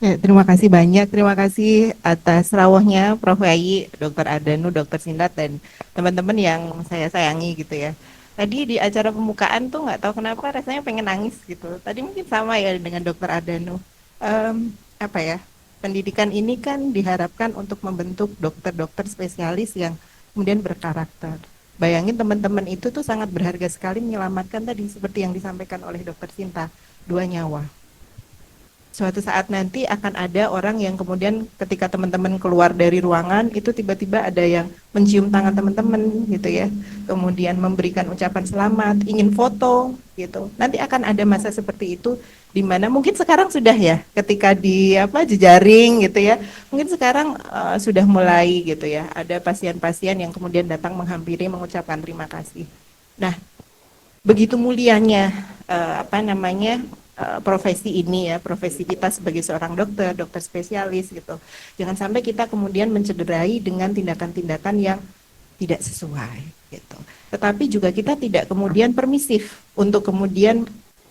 Ya, terima kasih banyak. Terima kasih atas rawuhnya Prof. Yayi, Dr. Adanu, Dr. Sindat, dan teman-teman yang saya sayangi gitu ya. Tadi di acara pembukaan tuh nggak tahu kenapa rasanya pengen nangis gitu. Tadi mungkin sama ya dengan Dr. Adanu. Apa ya? Pendidikan ini kan diharapkan untuk membentuk dokter-dokter spesialis yang kemudian berkarakter. Bayangin teman-teman itu tuh sangat berharga sekali menyelamatkan tadi seperti yang disampaikan oleh Dr. Sinta, 2 nyawa. Suatu saat nanti akan ada orang yang kemudian ketika teman-teman keluar dari ruangan itu tiba-tiba ada yang mencium tangan teman-teman gitu ya, kemudian memberikan ucapan selamat, ingin foto gitu. Nanti akan ada masa seperti itu di mana mungkin sekarang sudah ya, ketika di apa jejaring gitu ya, mungkin sekarang sudah mulai gitu ya, ada pasien-pasien yang kemudian datang menghampiri mengucapkan terima kasih. Nah, begitu mulianya apa namanya profesi ini ya, profesi kita sebagai seorang dokter, dokter spesialis gitu. Jangan sampai kita kemudian mencederai dengan tindakan-tindakan yang tidak sesuai gitu. Tetapi juga kita tidak kemudian permisif untuk kemudian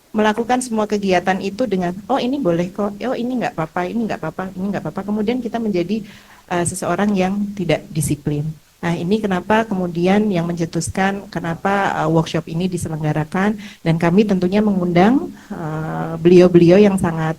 melakukan semua kegiatan itu dengan oh ini boleh kok, oh ini nggak apa-apa, ini nggak apa-apa, ini nggak apa-apa. Kemudian kita menjadi seseorang yang tidak disiplin. Nah ini kenapa kemudian yang mencetuskan kenapa workshop ini diselenggarakan dan kami tentunya mengundang beliau-beliau yang sangat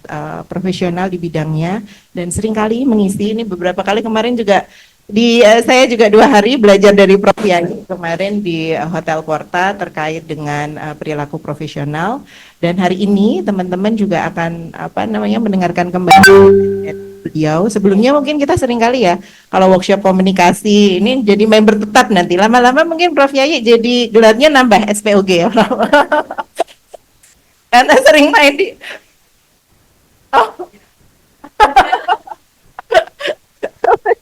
profesional di bidangnya dan seringkali mengisi ini beberapa kali kemarin juga di saya juga 2 hari belajar dari Prof. Yani kemarin di Hotel Porta terkait dengan perilaku profesional dan hari ini teman-teman juga akan apa namanya mendengarkan kembali beliau. Sebelumnya mungkin kita sering kali ya kalau workshop komunikasi ini jadi member tetap nanti lama-lama mungkin Prof. Yayi jadi gelarnya nambah SPOG ya Prof. Karena sering main di oh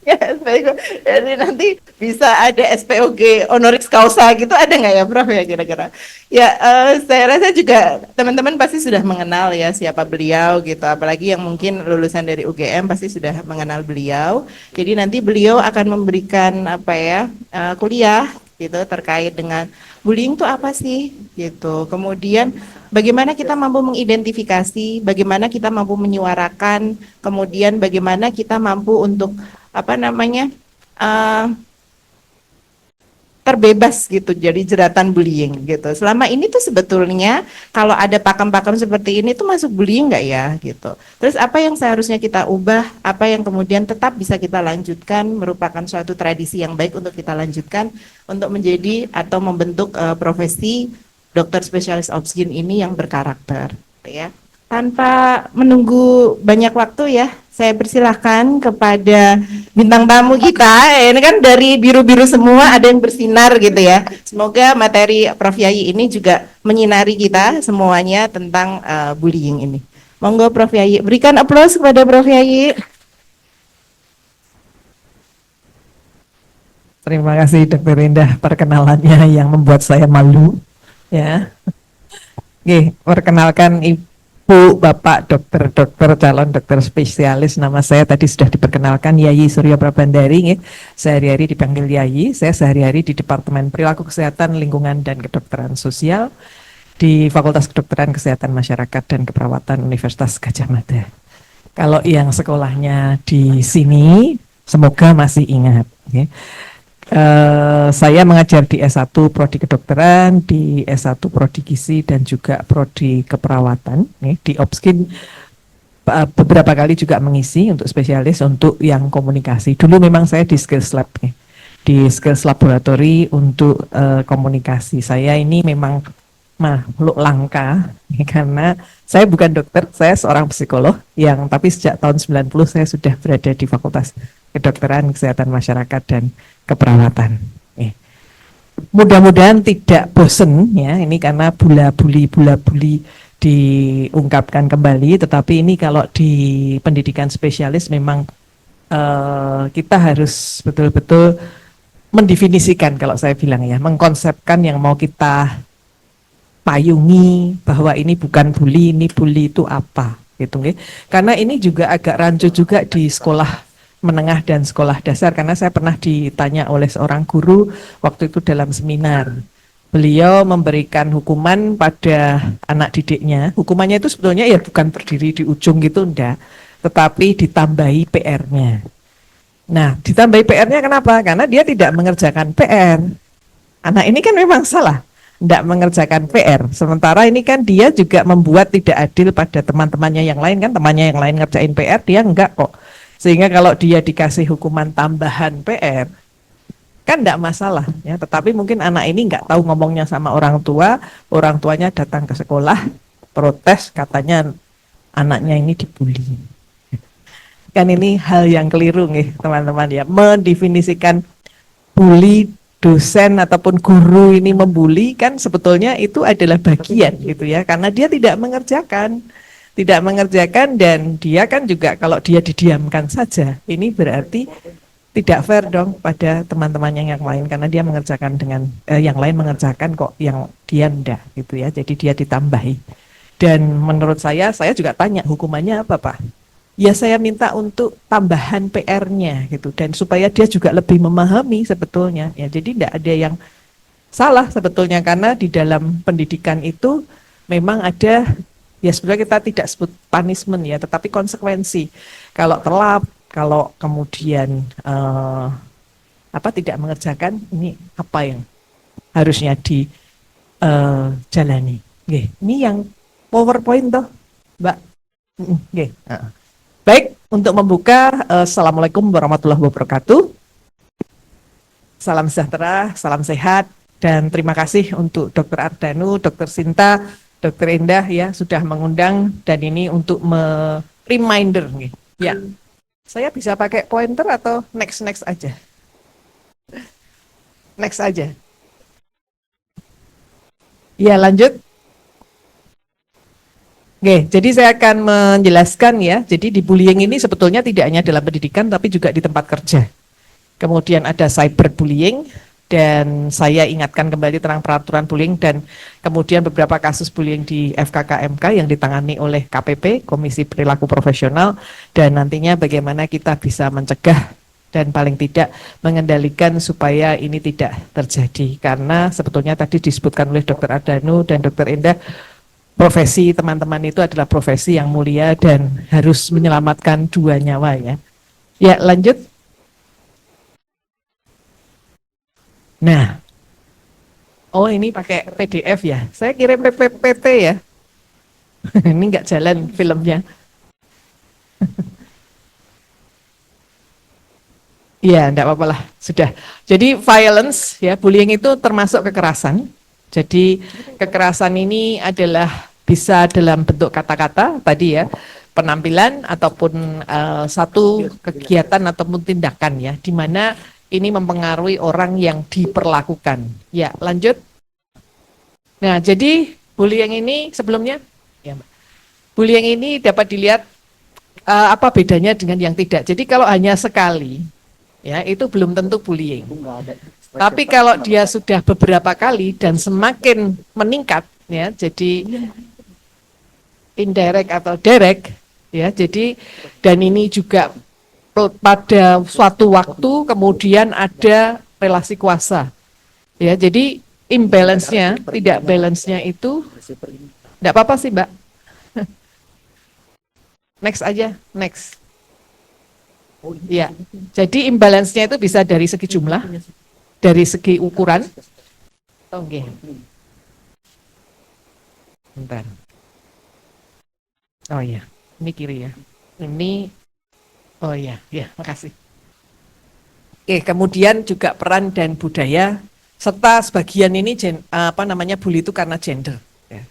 ya, SPOG. Jadi nanti bisa ada SPOG honoris causa gitu ada nggak ya Prof ya kira-kira? Ya saya rasa juga teman-teman pasti sudah mengenal ya siapa beliau gitu. Apalagi yang mungkin lulusan dari UGM pasti sudah mengenal beliau. Jadi nanti beliau akan memberikan apa ya kuliah gitu terkait dengan bullying itu apa sih gitu. Kemudian bagaimana kita mampu mengidentifikasi, bagaimana kita mampu menyuarakan, kemudian bagaimana kita mampu untuk apa namanya uh, terbebas gitu jadi jeratan bullying gitu. Selama ini tuh sebetulnya kalau ada pakem-pakem seperti ini tuh masuk bullying nggak ya gitu. Terus apa yang seharusnya kita ubah, apa yang kemudian tetap bisa kita lanjutkan merupakan suatu tradisi yang baik untuk kita lanjutkan untuk menjadi atau membentuk profesi dokter spesialis obsgin ini yang berkarakter gitu ya. Tanpa menunggu banyak waktu ya, saya persilahkan kepada bintang tamu kita. Ini kan dari biru-biru semua, ada yang bersinar gitu ya. Semoga materi Prof. Yayi ini juga menyinari kita semuanya tentang bullying ini. Monggo Prof. Yayi, berikan aplaus kepada Prof. Yayi. Terima kasih Dr. Indah perkenalannya yang membuat saya malu ya. Oke, perkenalkan Ibu, Bapak, dokter calon dokter spesialis. Nama saya tadi sudah diperkenalkan Yayi Surya Prabandari. Sehari-hari dipanggil Yayi. Saya sehari-hari di Departemen Perilaku Kesehatan, Lingkungan dan Kedokteran Sosial di Fakultas Kedokteran Kesehatan Masyarakat dan Keperawatan Universitas Gadjah Mada. Kalau yang sekolahnya di sini, semoga masih ingat. Ya. Saya mengajar di S1 Prodi Kedokteran, di S1 Prodi Gizi dan juga Prodi Keperawatan. Di Obskin beberapa kali juga mengisi untuk spesialis untuk yang komunikasi. Dulu memang saya di Skills Lab, di Skills Laboratory untuk komunikasi. Saya ini memang makhluk langka karena saya bukan dokter, saya seorang psikolog yang tapi sejak tahun 90 saya sudah berada di Fakultas Kedokteran Kesehatan Masyarakat dan Keperawatan. Mudah-mudahan tidak bosen ya, ini karena bula-buli diungkapkan kembali, tetapi ini kalau di pendidikan spesialis memang kita harus betul-betul mendefinisikan, kalau saya bilang ya, mengkonsepkan yang mau kita payungi bahwa ini bukan bully, ini bully itu apa gitu. Karena ini juga agak rancu juga di sekolah menengah dan sekolah dasar, karena saya pernah ditanya oleh seorang guru waktu itu dalam seminar. Beliau memberikan hukuman pada anak didiknya. Hukumannya itu sebetulnya ya bukan berdiri di ujung gitu, enggak. tetapi ditambahi PR-nya. Nah, ditambahi PR-nya kenapa? Karena dia tidak mengerjakan PR. Anak ini kan memang salah, tidak mengerjakan PR. Sementara ini kan dia juga membuat tidak adil pada teman-temannya yang lain, kan temannya yang lain ngerjain PR, dia enggak kok. Sehingga kalau dia dikasih hukuman tambahan PR, kan enggak masalah ya. Tetapi mungkin anak ini enggak tahu ngomongnya sama orang tuanya datang ke sekolah, protes katanya anaknya ini dibully. Kan ini hal yang keliru nih teman-teman ya, mendefinisikan bully dosen ataupun guru ini membuli kan sebetulnya itu adalah bagian gitu ya, karena dia tidak mengerjakan dan dia kan juga kalau dia didiamkan saja ini berarti tidak fair dong pada teman-temannya yang lain, karena dia mengerjakan dengan yang lain mengerjakan kok yang dia enggak gitu ya, jadi dia ditambahi. Dan menurut saya juga tanya hukumannya apa Pak? Ya saya minta untuk tambahan PR-nya gitu, dan supaya dia juga lebih memahami sebetulnya ya, jadi tidak ada yang salah sebetulnya, karena di dalam pendidikan itu memang ada ya, sebenarnya kita tidak sebut punishment ya, tetapi konsekuensi. Kalau telat, kalau kemudian tidak mengerjakan, ini apa yang harusnya dijalani. Ini yang PowerPoint toh Mbak. Baik, untuk membuka, Assalamualaikum warahmatullahi wabarakatuh. Salam sejahtera, salam sehat, dan terima kasih untuk Dr. Ardanu, Dr. Sinta, Dr. Indah ya sudah mengundang, dan ini untuk reminder nih. Ya, saya bisa pakai pointer atau next aja? Next aja. Ya, lanjut. Oke, jadi saya akan menjelaskan ya. Jadi di bullying ini sebetulnya tidak hanya dalam pendidikan, tapi juga di tempat kerja. Kemudian ada cyberbullying, dan saya ingatkan kembali tentang peraturan bullying dan kemudian beberapa kasus bullying di FKKMK yang ditangani oleh KPP, Komisi Perilaku Profesional, dan nantinya bagaimana kita bisa mencegah dan paling tidak mengendalikan supaya ini tidak terjadi. Karena sebetulnya tadi disebutkan oleh Dr. Ardanu dan Dr. Indah, profesi teman-teman itu adalah profesi yang mulia dan harus menyelamatkan 2 nyawa ya. Ya, lanjut. Nah, oh ini pakai PDF ya. Saya kirim PPT ya. Ini nggak jalan filmnya. Iya, enggak apa-apa lah, sudah. Jadi violence ya, bullying itu termasuk kekerasan. Jadi kekerasan ini adalah bisa dalam bentuk kata-kata tadi ya, penampilan ataupun satu kegiatan ataupun tindakan ya, di mana ini mempengaruhi orang yang diperlakukan. Ya, lanjut. Nah, jadi bullying ini sebelumnya, ya, bullying ini dapat dilihat apa bedanya dengan yang tidak. Jadi kalau hanya sekali, ya itu belum tentu bullying. Tapi kalau dia sudah beberapa kali dan semakin meningkat, ya, jadi indirect atau direct, ya, jadi dan ini juga pada suatu waktu kemudian ada relasi kuasa, ya, jadi imbalance-nya, tidak balance-nya itu, enggak apa-apa sih Mbak. Next aja, next. Ya, jadi imbalance-nya itu bisa dari segi jumlah, dari segi ukuran. Oke. Bentar. Oh iya, ini kiri ya. Ini, oh iya, ya, makasih. Oke, kemudian juga peran dan budaya, serta sebagian ini bully itu karena gender, ya,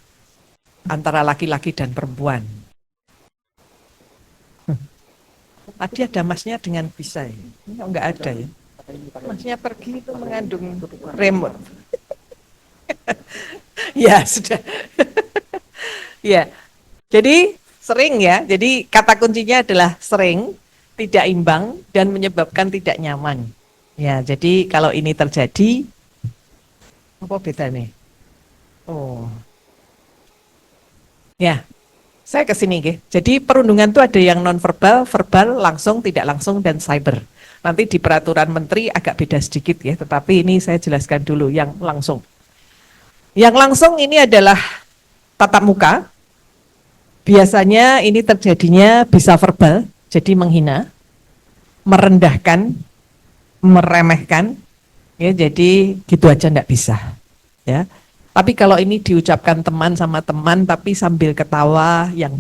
antara laki-laki dan perempuan. Tadi ada masnya dengan bisa ya, ini enggak ada ya. Masnya pergi itu mengandung remote. Ya sudah. Ya, jadi sering ya. Jadi kata kuncinya adalah sering, tidak imbang, dan menyebabkan tidak nyaman. Ya, jadi kalau ini terjadi, apa beda nih? Oh, ya. Saya ke sini, jadi perundungan itu ada yang non-verbal, verbal, langsung, tidak langsung, dan cyber. Nanti di peraturan menteri agak beda sedikit ya, tetapi ini saya jelaskan dulu yang langsung. Yang langsung ini adalah tatap muka, Biasanya ini terjadinya bisa verbal, jadi menghina, merendahkan, meremehkan, ya, jadi gitu aja nggak bisa, ya. Tapi kalau ini diucapkan teman sama teman, tapi sambil ketawa yang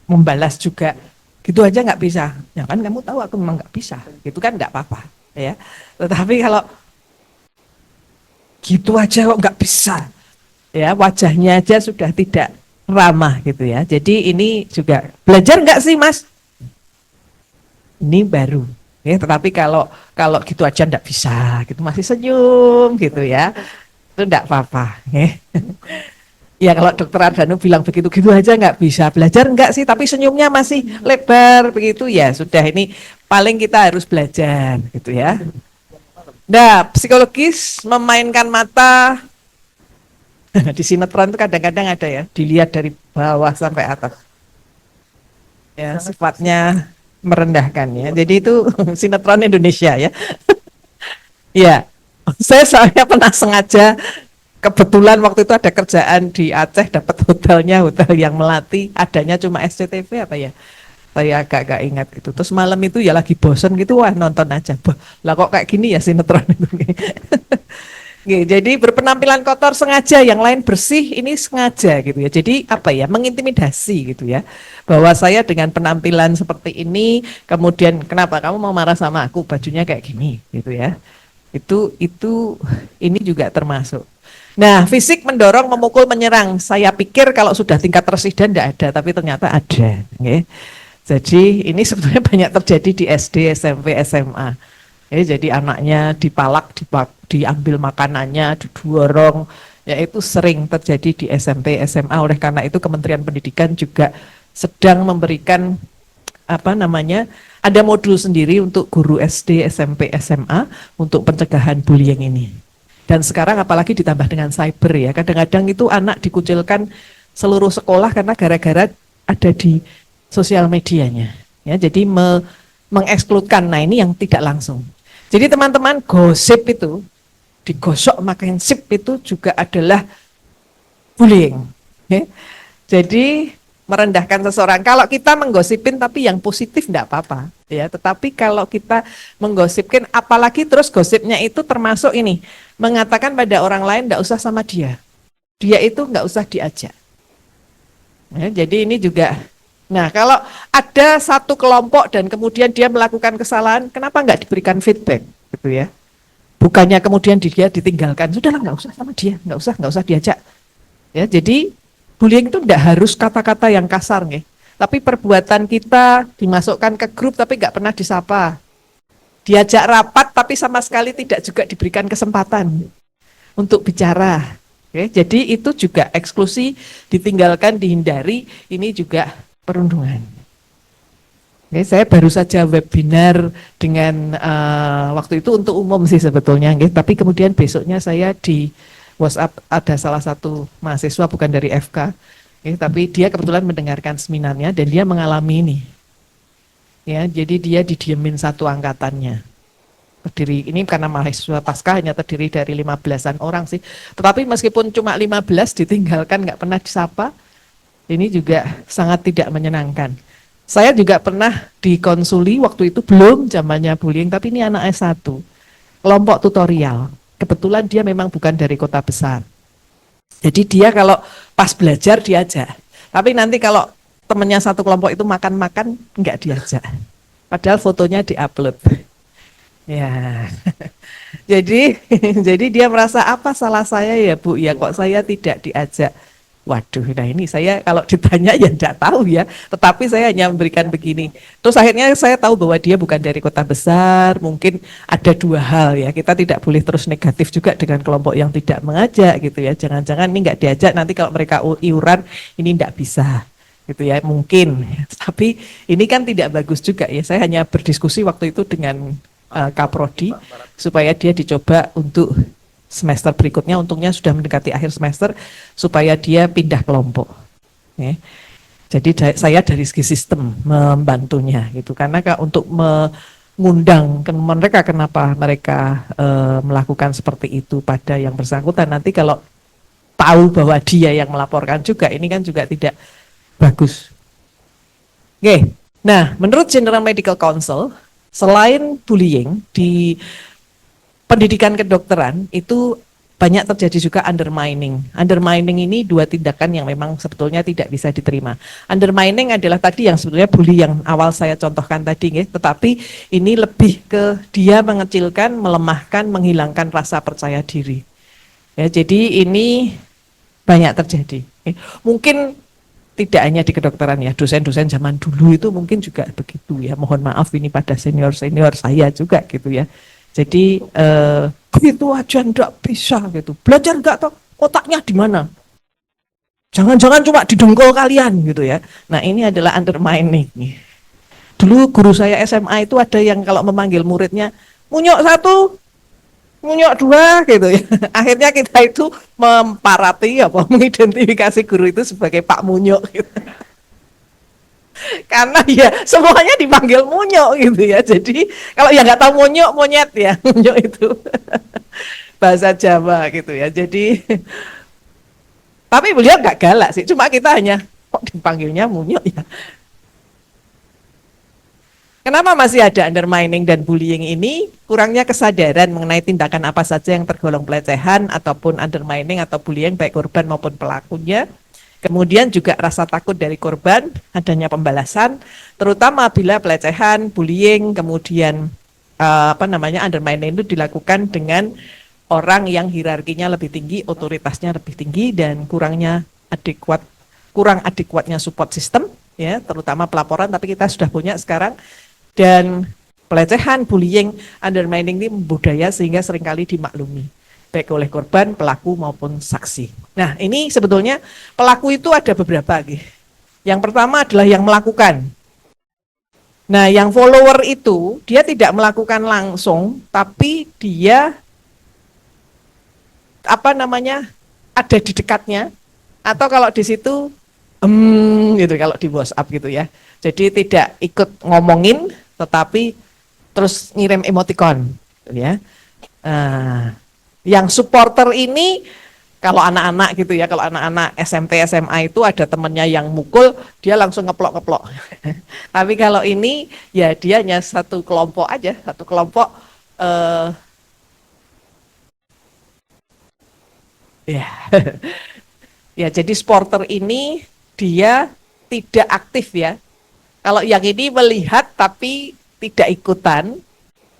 membalas juga, gitu aja nggak bisa. Ya kan kamu tahu aku memang nggak bisa, gitu kan nggak apa-apa, ya. Tetapi kalau gitu aja kok nggak bisa, ya wajahnya aja sudah tidak ramah gitu ya. Jadi ini juga belajar nggak sih Mas? Ini baru. Ya, tetapi kalau kalau gitu aja nggak bisa, gitu masih senyum gitu ya, itu nggak apa-apa. Ya. Ya kalau dokter Ardhanu bilang begitu gitu aja nggak bisa, belajar nggak sih? Tapi senyumnya masih lebar begitu ya sudah ini paling kita harus belajar gitu ya. Nah, psikologis memainkan mata di sinetron itu kadang-kadang ada ya, dilihat dari bawah sampai atas. Ya, sifatnya merendahkan ya. Jadi itu sinetron Indonesia ya. Ya, saya soalnya pernah sengaja kebetulan waktu itu ada kerjaan di Aceh dapat hotelnya hotel yang melati adanya cuma SCTV apa ya saya agak ingat itu terus malam itu ya lagi bosen gitu wah nonton aja bah, lah kok kayak gini ya sinetron itu. Jadi berpenampilan kotor sengaja, yang lain bersih ini sengaja gitu ya. Jadi apa ya, mengintimidasi gitu ya. Bahwa saya dengan penampilan seperti ini, kemudian kenapa kamu mau marah sama aku, bajunya kayak gini gitu ya. Itu ini juga termasuk. Nah, fisik mendorong, memukul, menyerang. Saya pikir kalau sudah tingkat residen tidak ada, tapi ternyata ada. Okay. Jadi ini sebetulnya banyak terjadi di SD, SMP, SMA. Jadi anaknya dipalak, diambil makanannya, didorong, ya itu sering terjadi di SMP, SMA. Oleh karena itu Kementerian Pendidikan juga sedang memberikan apa namanya, ada modul sendiri untuk guru SD, SMP, SMA untuk pencegahan bullying ini. Dan sekarang apalagi ditambah dengan cyber ya, kadang-kadang itu anak dikucilkan seluruh sekolah karena gara-gara ada di sosial medianya. Ya, jadi mengekskludkan. Nah ini yang tidak langsung. Jadi teman-teman gosip itu, digosok makin sip itu juga adalah bullying. Ya. Jadi merendahkan seseorang. Kalau kita menggosipin tapi yang positif enggak apa-apa. Ya, tetapi kalau kita menggosipin, apalagi terus gosipnya itu termasuk ini, mengatakan pada orang lain enggak usah sama dia. Dia itu enggak usah diajak. Ya, jadi ini juga. Nah, kalau ada satu kelompok dan kemudian dia melakukan kesalahan, kenapa nggak diberikan feedback, gitu ya? Bukannya kemudian dia ditinggalkan, sudahlah nggak usah sama dia, nggak usah diajak. Ya, jadi bullying itu nggak harus kata-kata yang kasar, nih. Tapi perbuatan kita dimasukkan ke grup tapi nggak pernah disapa, diajak rapat tapi sama sekali tidak juga diberikan kesempatan untuk bicara. Oke, jadi itu juga eksklusi, ditinggalkan, dihindari, ini juga perundungan. Oke, saya baru saja webinar dengan waktu itu untuk umum sih sebetulnya, tapi kemudian besoknya saya di WhatsApp ada salah satu mahasiswa bukan dari FK, tapi dia kebetulan mendengarkan seminarnya dan dia mengalami ini. Ya, jadi dia didiemin satu angkatannya. Terdiri ini karena mahasiswa pasca hanya terdiri dari 15-an orang sih. Tetapi meskipun cuma 15 ditinggalkan nggak pernah disapa. Ini juga sangat tidak menyenangkan. Saya juga pernah dikonsuli waktu itu belum zamannya bullying, tapi ini anak S1, kelompok tutorial. Kebetulan dia memang bukan dari kota besar. Jadi dia kalau pas belajar diajak, tapi nanti kalau temennya satu kelompok itu makan-makan nggak diajak. Padahal fotonya diupload. Ya, jadi dia merasa apa salah saya ya Bu? Ya kok saya tidak diajak. Waduh, nah ini saya kalau ditanya ya tidak tahu ya, tetapi saya hanya memberikan begini. Terus akhirnya saya tahu bahwa dia bukan dari kota besar, mungkin ada dua hal ya, kita tidak boleh terus negatif juga dengan kelompok yang tidak mengajak gitu ya, jangan-jangan ini nggak diajak, nanti kalau mereka iuran ini tidak bisa gitu ya, mungkin. Tapi ini kan tidak bagus juga ya, saya hanya berdiskusi waktu itu dengan Kaprodi, supaya dia dicoba untuk semester berikutnya, untungnya sudah mendekati akhir semester, supaya dia pindah kelompok. Ya. Jadi saya dari segi sistem membantunya gitu, karena untuk mengundang mereka, kenapa mereka melakukan seperti itu pada yang bersangkutan, nanti kalau tahu bahwa dia yang melaporkan juga, ini kan juga tidak bagus. Oke. Nah, menurut General Medical Council, selain bullying di pendidikan kedokteran itu banyak terjadi juga undermining. Undermining ini dua tindakan yang memang sebetulnya tidak bisa diterima. Undermining adalah tadi yang sebetulnya bully yang awal saya contohkan tadi, tetapi ini lebih ke dia mengecilkan, melemahkan, menghilangkan rasa percaya diri. Ya, jadi ini banyak terjadi. Mungkin tidak hanya di kedokteran ya, dosen-dosen zaman dulu itu mungkin juga begitu ya. Mohon maaf ini pada senior-senior saya juga gitu ya. Jadi itu aja ndak bisa gitu. Belajar nggak tahu otaknya di mana. Jangan-jangan cuma di dengkul kalian gitu ya. Nah ini adalah undermining. Dulu guru saya SMA itu ada yang kalau memanggil muridnya, munyok satu, munyok dua gitu ya. Akhirnya kita itu memparati apa mengidentifikasi guru itu sebagai Pak Munyok gitu. Karena ya semuanya dipanggil munyok gitu ya. Jadi kalau yang nggak tahu munyok, monyet ya. Munyok itu bahasa Jawa gitu ya. Jadi tapi beliau nggak galak sih. Cuma kita hanya kok dipanggilnya munyok ya. Kenapa masih ada undermining dan bullying ini? Kurangnya kesadaran mengenai tindakan apa saja yang tergolong pelecehan ataupun undermining atau bullying baik korban maupun pelakunya. Kemudian juga rasa takut dari korban, adanya pembalasan, terutama bila pelecehan, bullying, kemudian undermining itu dilakukan dengan orang yang hierarkinya lebih tinggi, otoritasnya lebih tinggi, dan kurang adekuatnya support system, ya, terutama pelaporan. Tapi kita sudah punya sekarang. Dan pelecehan, bullying, undermining ini budaya sehingga seringkali dimaklumi baik oleh korban, pelaku maupun saksi. Nah ini sebetulnya pelaku itu ada beberapa. Yang pertama adalah yang melakukan. Nah yang follower itu dia tidak melakukan langsung, tapi dia ada di dekatnya, atau kalau di situ gitu kalau di WhatsApp gitu ya. Jadi tidak ikut ngomongin, tetapi terus ngirim emoticon, ya. Yang supporter ini kalau anak-anak gitu ya, kalau anak-anak SMP SMA itu ada temennya yang mukul, dia langsung ngeplok-ngeplok. Tapi kalau ini ya dia hanya satu kelompok aja, satu kelompok ya. Ya, jadi supporter ini dia tidak aktif ya. Kalau yang ini melihat tapi tidak ikutan.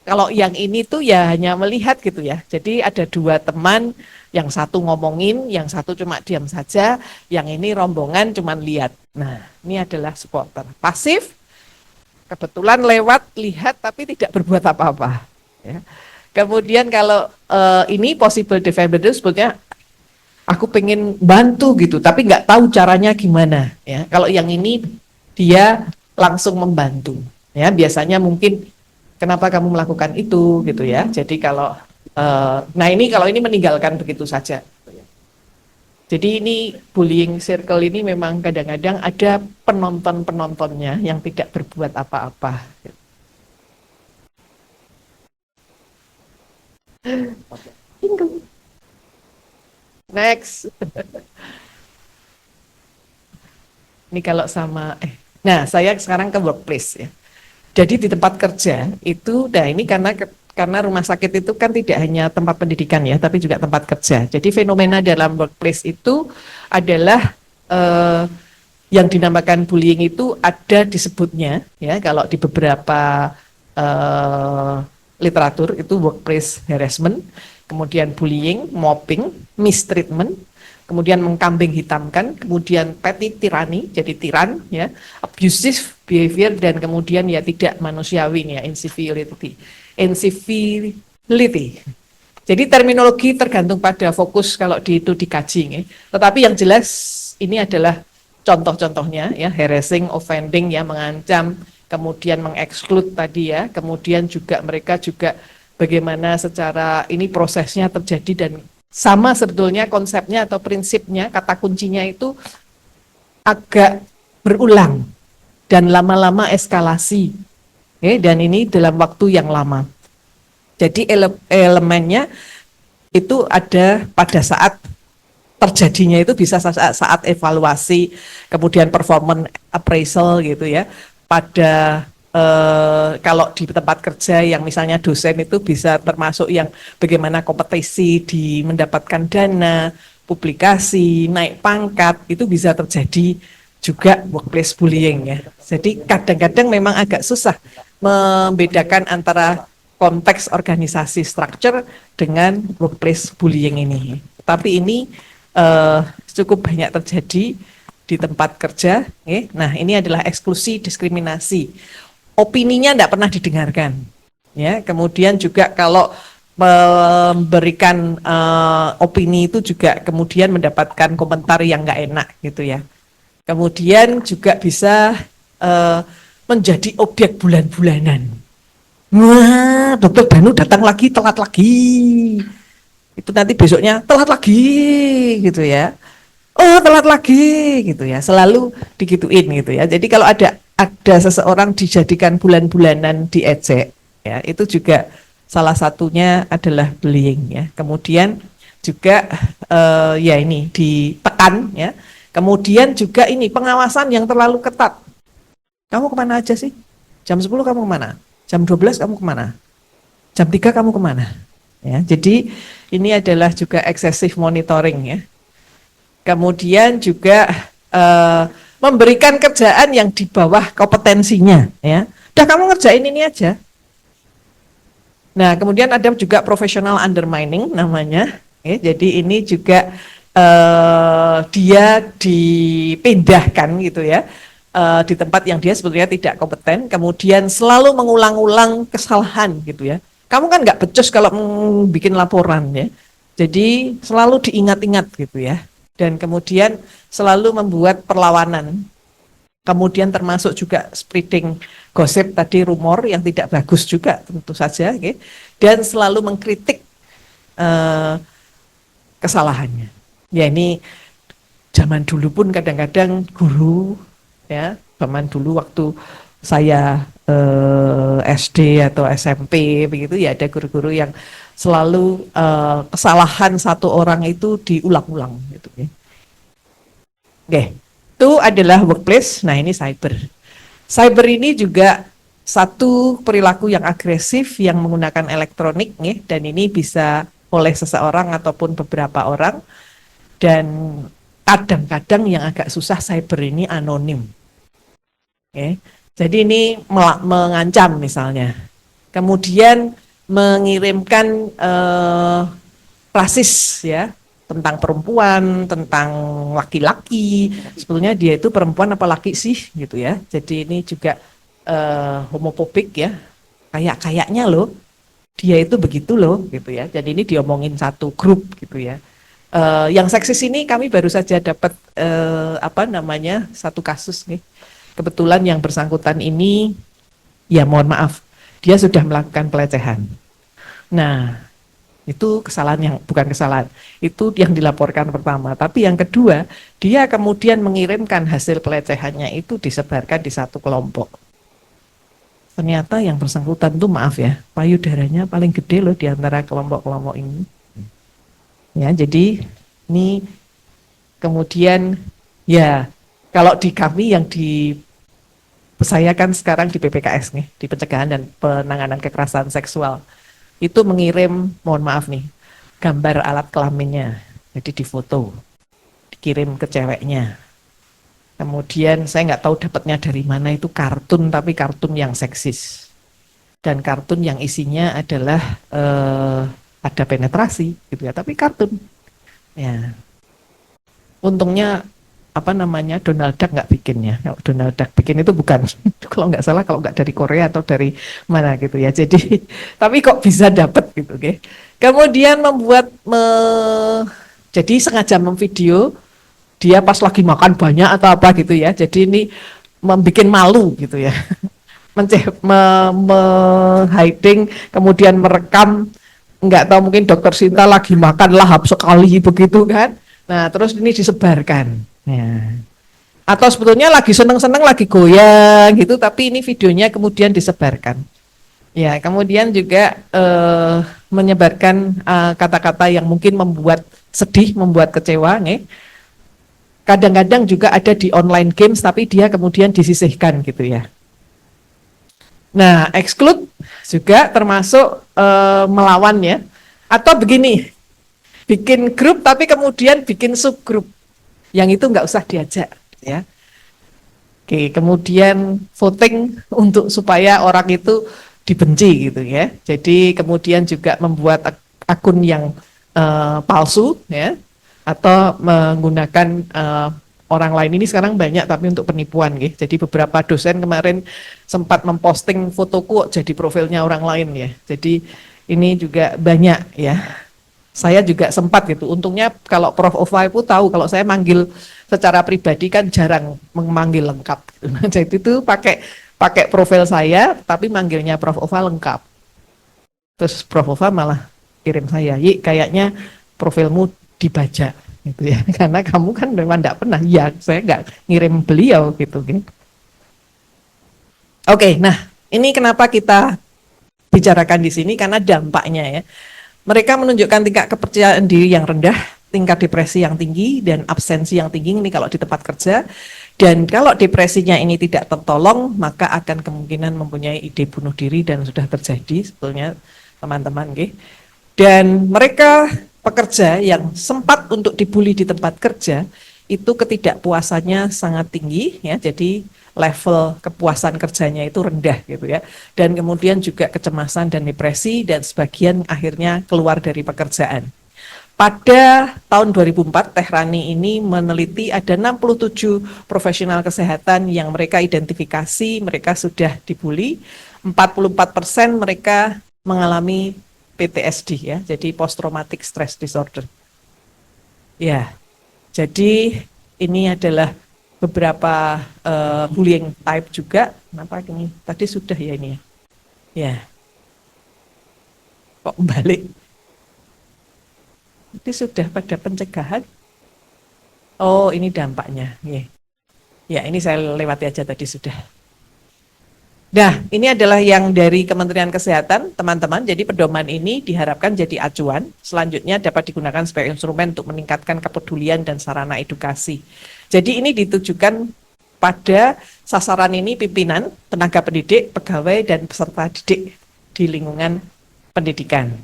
Kalau yang ini tuh ya hanya melihat gitu ya. Jadi ada dua teman, yang satu ngomongin, yang satu cuma diam saja, yang ini rombongan cuma lihat. Nah, ini adalah supporter. Pasif, kebetulan lewat, lihat tapi tidak berbuat apa-apa. Ya. Kemudian kalau ini possible defender sebetulnya aku pengen bantu gitu, tapi nggak tahu caranya gimana. Ya. Kalau yang ini dia langsung membantu. Ya, biasanya mungkin kenapa kamu melakukan itu gitu ya. Jadi kalau nah ini kalau ini meninggalkan begitu saja. Jadi ini bullying circle ini memang kadang-kadang ada penonton-penontonnya yang tidak berbuat apa-apa. Next. Ini kalau sama nah saya sekarang ke workplace ya. Jadi di tempat kerja itu, nah ini karena rumah sakit itu kan tidak hanya tempat pendidikan ya, tapi juga tempat kerja. Jadi fenomena dalam workplace itu adalah yang dinamakan bullying itu ada disebutnya ya, kalau di beberapa literatur itu workplace harassment, kemudian bullying, mobbing, mistreatment, kemudian mengkambing hitamkan, kemudian petty tyranny, jadi tiran, ya, abusive behavior, dan kemudian ya tidak manusiawi, ya, incivility. Jadi terminologi tergantung pada fokus kalau itu dikaji, ya. Tetapi yang jelas ini adalah contoh-contohnya, ya, harassing, offending, ya, mengancam, kemudian mengeksklut tadi ya, kemudian juga mereka juga bagaimana secara ini prosesnya terjadi, dan sama sebetulnya konsepnya atau prinsipnya, kata kuncinya itu agak berulang dan lama-lama eskalasi, dan ini dalam waktu yang lama. Jadi elemennya itu ada pada saat terjadinya, itu bisa saat evaluasi, kemudian performance appraisal gitu ya, pada kalau di tempat kerja yang misalnya dosen itu bisa termasuk yang bagaimana kompetisi di mendapatkan dana, publikasi, naik pangkat, itu bisa terjadi juga workplace bullying ya. Jadi kadang-kadang memang agak susah membedakan antara konteks organisasi structure dengan workplace bullying ini. Tapi ini cukup banyak terjadi di tempat kerja. Nah, ini adalah eksklusi diskriminasi. Opininya tidak pernah didengarkan. Ya, kemudian juga kalau memberikan opini itu juga kemudian mendapatkan komentar yang nggak enak gitu ya. Kemudian juga bisa menjadi objek bulan-bulanan. Wah, Dokter Danu datang lagi, telat lagi. Itu nanti besoknya telat lagi gitu ya. Oh, telat lagi gitu ya. Selalu digituin gitu ya. Jadi kalau ada seseorang dijadikan bulan-bulanan diejek ya, itu juga salah satunya adalah bullying ya. Kemudian juga ya ini ditekan ya. Kemudian juga ini pengawasan yang terlalu ketat. Kamu kemana aja sih? Jam 10 kamu kemana? Jam 12 kamu kemana? Jam 3 kamu kemana? Ya, jadi ini adalah juga excessive monitoring ya. Kemudian juga memberikan kerjaan yang di bawah kompetensinya ya. Udah kamu ngerjain ini aja. Nah, kemudian ada juga professional undermining namanya. Ya, jadi ini juga dia dipindahkan gitu ya. Di tempat yang dia sebetulnya tidak kompeten, kemudian selalu mengulang-ulang kesalahan gitu ya. Kamu kan nggak becus kalau bikin laporan ya. Jadi selalu diingat-ingat gitu ya. Dan kemudian selalu membuat perlawanan. Kemudian termasuk juga spreading gosip tadi, rumor yang tidak bagus juga tentu saja. Okay? Dan selalu mengkritik kesalahannya. Ya ini zaman dulu pun kadang-kadang guru ya, zaman dulu waktu saya SD atau SMP begitu ya, ada guru-guru yang selalu kesalahan satu orang itu diulang-ulang gitu ya. Oke, itu adalah workplace. Nah, ini cyber. Cyber ini juga satu perilaku yang agresif yang menggunakan elektronik ya, dan ini bisa oleh seseorang ataupun beberapa orang, dan kadang-kadang yang agak susah cyber ini anonim. Okay. Jadi ini mengancam misalnya, kemudian mengirimkan rasis ya, tentang perempuan, tentang laki-laki, sebetulnya dia itu perempuan apa laki sih gitu ya. Jadi ini juga homofobik ya, kayaknya loh dia itu begitu loh gitu ya. Jadi ini diomongin satu grup gitu ya. Yang seksis ini kami baru saja dapat satu kasus nih. Kebetulan yang bersangkutan ini, ya mohon maaf, dia sudah melakukan pelecehan. Nah, itu kesalahan yang bukan kesalahan, itu yang dilaporkan pertama. Tapi yang kedua, dia kemudian mengirimkan hasil pelecehannya itu disebarkan di satu kelompok. Ternyata yang bersangkutan tuh maaf ya, payudaranya paling gede loh di antara kelompok-kelompok ini. Ya, jadi ini kemudian ya kalau di kami yang saya kan sekarang di PPKS nih, di pencegahan dan penanganan kekerasan seksual, itu mengirim, mohon maaf nih, gambar alat kelaminnya, jadi difoto, dikirim ke ceweknya. Kemudian saya nggak tahu dapatnya dari mana, itu kartun, tapi kartun yang seksis. Dan kartun yang isinya adalah ada penetrasi gitu ya, tapi kartun. Ya. Untungnya Donald Duck nggak bikinnya. Kalau Donald Duck bikin itu bukan, kalau nggak salah, kalau nggak dari Korea atau dari mana gitu ya. Jadi, tapi kok bisa dapat gitu, okay? Kemudian jadi sengaja memvideo dia pas lagi makan banyak atau apa gitu ya. Jadi ini membuat malu gitu ya, hiding, kemudian merekam. Nggak tahu mungkin Dokter Sinta lagi makan lahap sekali begitu kan. Nah, terus ini disebarkan. Ya. Atau sebetulnya lagi seneng-seneng, lagi goyang gitu, tapi ini videonya kemudian disebarkan. Ya, kemudian juga menyebarkan kata-kata yang mungkin membuat sedih, membuat kecewa. Kadang-kadang juga ada di online games, tapi dia kemudian disisihkan gitu ya. Nah, exclude juga termasuk melawan ya. Atau begini, bikin grup tapi kemudian bikin subgrup. Yang itu nggak usah diajak ya. Oke, kemudian voting untuk supaya orang itu dibenci gitu ya. Jadi kemudian juga membuat akun yang palsu ya, atau menggunakan orang lain. Ini sekarang banyak tapi untuk penipuan gitu. Jadi beberapa dosen kemarin sempat memposting fotoku jadi profilnya orang lain ya. Jadi ini juga banyak ya. Saya juga sempat gitu. Untungnya kalau Prof. Ova itu tahu kalau saya manggil secara pribadi kan jarang memanggil lengkap. Jadi itu pakai pakai profil saya tapi manggilnya Prof. Ova lengkap. Terus Prof. Ova malah kirim saya, "Yi, kayaknya profilmu dibajak." Gitu ya. Karena kamu kan memang enggak pernah. Ya, saya enggak ngirim beliau gitu kan. Oke, nah ini kenapa kita bicarakan di sini karena dampaknya ya. Mereka menunjukkan tingkat kepercayaan diri yang rendah, tingkat depresi yang tinggi, dan absensi yang tinggi ini kalau di tempat kerja. Dan kalau depresinya ini tidak tertolong, maka akan kemungkinan mempunyai ide bunuh diri dan sudah terjadi sebetulnya teman-teman. Dan mereka pekerja yang sempat untuk dibully di tempat kerja, itu ketidakpuasannya sangat tinggi ya, jadi level kepuasan kerjanya itu rendah gitu ya, dan kemudian juga kecemasan dan depresi, dan sebagian akhirnya keluar dari pekerjaan. Pada tahun 2004 Tehrani ini meneliti ada 67 profesional kesehatan yang mereka identifikasi mereka sudah dibully, 44% mereka mengalami PTSD ya, jadi post traumatic stress disorder. Ya, jadi ini adalah beberapa bullying type juga. Kenapa ini? Tadi sudah ya ini ya. Ya. Kok balik? Ini sudah pada pencegahan. Oh, ini dampaknya. Ya, ini saya lewati aja tadi sudah. Nah, ini adalah yang dari Kementerian Kesehatan, teman-teman. Jadi pedoman ini diharapkan jadi acuan. Selanjutnya dapat digunakan sebagai instrumen untuk meningkatkan kepedulian dan sarana edukasi. Jadi ini ditujukan pada sasaran ini pimpinan, tenaga pendidik, pegawai, dan peserta didik di lingkungan pendidikan.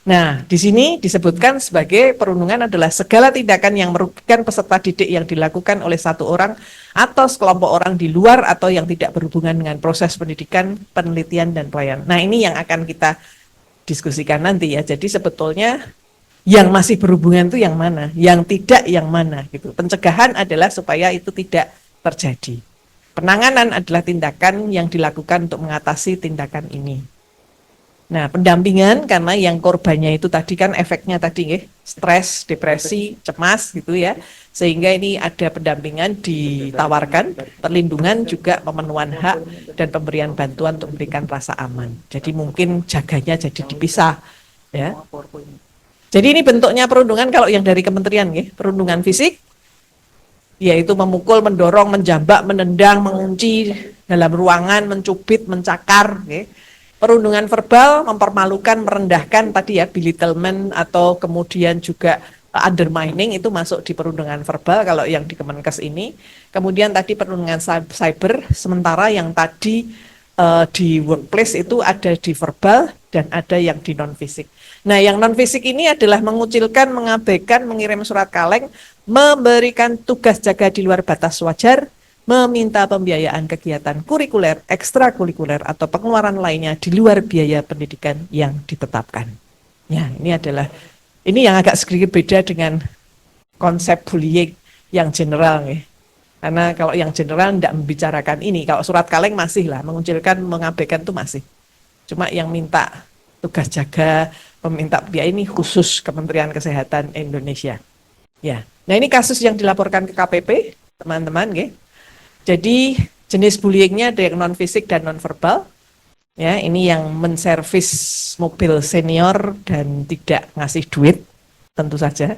Nah, di sini disebutkan sebagai perundungan adalah segala tindakan yang merugikan peserta didik yang dilakukan oleh satu orang atau sekelompok orang di luar atau yang tidak berhubungan dengan proses pendidikan, penelitian, dan pelayanan. Nah, ini yang akan kita diskusikan nanti ya. Jadi sebetulnya yang masih berhubungan itu yang mana, yang tidak yang mana gitu. Pencegahan adalah supaya itu tidak terjadi. Penanganan adalah tindakan yang dilakukan untuk mengatasi tindakan ini. Nah, pendampingan karena yang korbannya itu tadi kan efeknya tadi stres, depresi, cemas gitu ya. Sehingga ini ada pendampingan ditawarkan, perlindungan juga pemenuhan hak dan pemberian bantuan untuk memberikan rasa aman. Jadi mungkin jaganya jadi dipisah ya. Jadi ini bentuknya perundungan kalau yang dari kementerian perundungan fisik yaitu memukul, mendorong, menjambak, menendang, mengunci dalam ruangan, mencubit, mencakar Perundungan verbal, mempermalukan, merendahkan tadi ya, belittlement atau kemudian juga undermining itu masuk di perundungan verbal kalau yang di Kemenkes ini. Kemudian tadi perundungan cyber, sementara yang tadi di workplace itu ada di verbal dan ada yang di non fisik. Nah, yang non fisik ini adalah mengucilkan, mengabaikan, mengirim surat kaleng, memberikan tugas jaga di luar batas wajar, meminta pembiayaan kegiatan kurikuler, ekstrakurikuler, atau pengeluaran lainnya di luar biaya pendidikan yang ditetapkan. Ya, ini yang agak sedikit beda dengan konsep bullying yang general Karena kalau yang general tidak membicarakan ini, kalau surat kaleng masih lah, mengucilkan, mengabaikan itu masih. Cuma yang minta tugas jaga, meminta biaya ini khusus Kementerian Kesehatan Indonesia. Ya, nah ini kasus yang dilaporkan ke KPP, teman-teman Jadi jenis bullyingnya ada yang non fisik dan non verbal. Ya, ini yang menservis mobil senior dan tidak ngasih duit, tentu saja.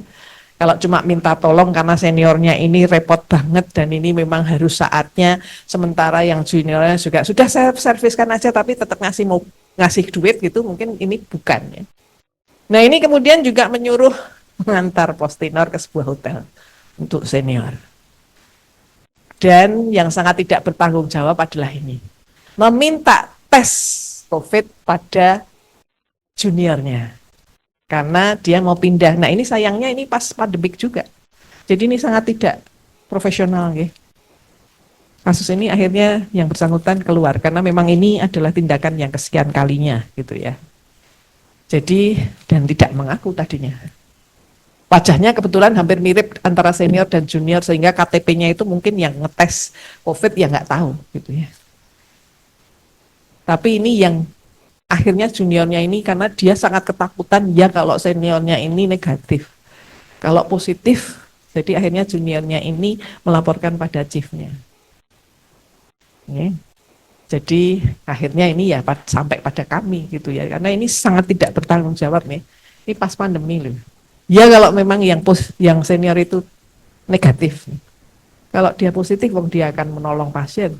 Kalau cuma minta tolong karena seniornya ini repot banget dan ini memang harus saatnya, sementara yang juniornya juga sudah saya serviskan aja tapi tetap ngasih duit gitu, mungkin ini bukan ya. Nah, ini kemudian juga menyuruh mengantar postinor ke sebuah hotel untuk senior. Dan yang sangat tidak bertanggung jawab adalah ini. Meminta ngetes COVID pada juniornya. Karena dia mau pindah. Nah ini sayangnya ini pas pandemik juga. Jadi ini sangat tidak profesional. Kasus ini akhirnya yang bersangkutan keluar. Karena memang ini adalah tindakan yang kesekian kalinya gitu ya. Jadi dan tidak mengaku tadinya. Wajahnya kebetulan hampir mirip antara senior dan junior sehingga KTP-nya itu mungkin yang ngetes COVID ya nggak tahu gitu ya. Tapi ini yang akhirnya juniornya ini karena dia sangat ketakutan ya kalau seniornya ini negatif. Kalau positif, jadi akhirnya juniornya ini melaporkan pada chiefnya. Jadi akhirnya ini ya sampai pada kami gitu ya, karena ini sangat tidak bertanggung jawab nih. Ini pas pandemi loh. Ya kalau memang yang senior itu negatif, kalau dia positif, dia akan menolong pasien.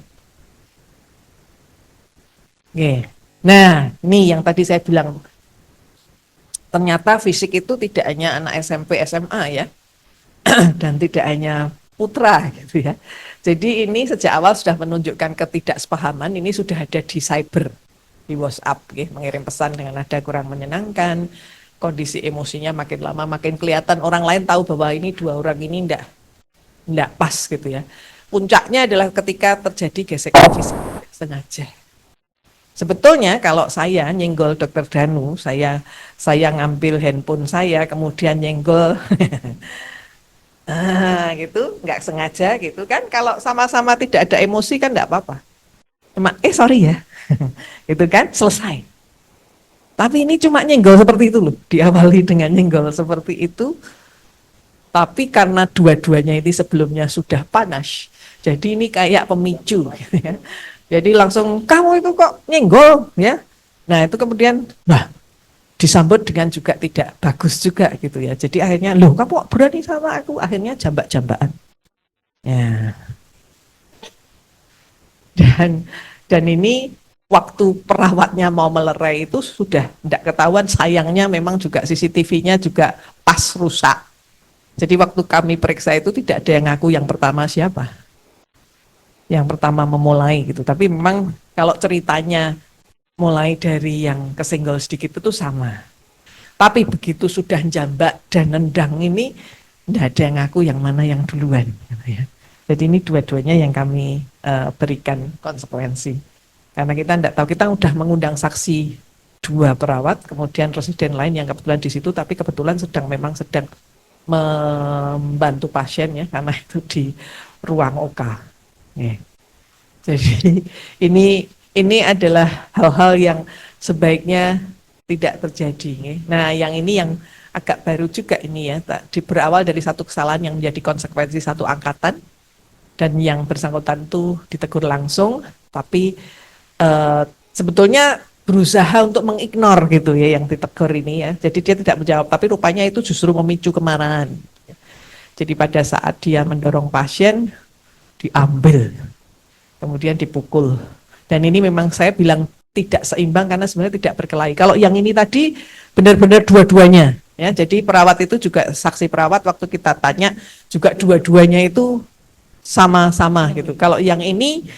Nah, ini yang tadi saya bilang, ternyata fisik itu tidak hanya anak SMP, SMA ya, dan tidak hanya putra gitu ya. Jadi ini sejak awal sudah menunjukkan ketidaksepahaman, ini sudah ada di cyber, di WhatsApp, mengirim pesan dengan nada kurang menyenangkan, kondisi emosinya makin lama makin kelihatan, orang lain tahu bahwa ini dua orang ini enggak pas gitu ya. Puncaknya adalah ketika terjadi gesekan fisik sengaja. Sebetulnya kalau saya nyenggol Dokter Danu, saya ngambil handphone saya, kemudian nyenggol, gitu, nggak sengaja gitu kan. Kalau sama-sama tidak ada emosi kan nggak apa-apa. Cuma, sorry ya, gitu kan, selesai. Tapi ini cuma nyenggol seperti itu loh, diawali dengan nyenggol seperti itu. Tapi karena dua-duanya ini sebelumnya sudah panas, jadi ini kayak pemicu, gitu ya. Jadi langsung kamu itu kok nyenggol ya. Nah itu kemudian disambut dengan juga tidak bagus juga gitu ya. Jadi akhirnya loh kamu kok berani sama aku, akhirnya jambak-jambakan. Ya. Dan ini waktu perawatnya mau melerai itu sudah tidak ketahuan, sayangnya memang juga CCTV-nya juga pas rusak. Jadi waktu kami periksa itu tidak ada yang ngaku yang pertama siapa. Yang pertama memulai gitu, tapi memang kalau ceritanya mulai dari yang kesenggol sedikit itu sama. Tapi begitu sudah jambak dan nendang ini, tidak ada yang ngaku yang mana yang duluan. Gitu ya. Jadi ini dua-duanya yang kami berikan konsekuensi. Karena kita tidak tahu, kita sudah mengundang saksi 2 perawat, kemudian residen lain yang kebetulan di situ, tapi kebetulan memang sedang membantu pasien ya, karena itu di ruang OK. Jadi ini adalah hal-hal yang sebaiknya tidak terjadi. Nah, yang ini yang agak baru juga ini ya, berawal dari satu kesalahan yang menjadi konsekuensi satu angkatan dan yang bersangkutan itu ditegur langsung, tapi sebetulnya berusaha untuk mengignore gitu ya yang ditegur ini ya. Jadi dia tidak menjawab, tapi rupanya itu justru memicu kemarahan. Jadi pada saat dia mendorong pasien, diambil, kemudian dipukul. Dan ini memang saya bilang tidak seimbang karena sebenarnya tidak berkelahi. Kalau yang ini tadi benar-benar dua-duanya ya. Jadi perawat itu juga, saksi perawat waktu kita tanya juga dua-duanya itu sama-sama gitu. Kalau yang ini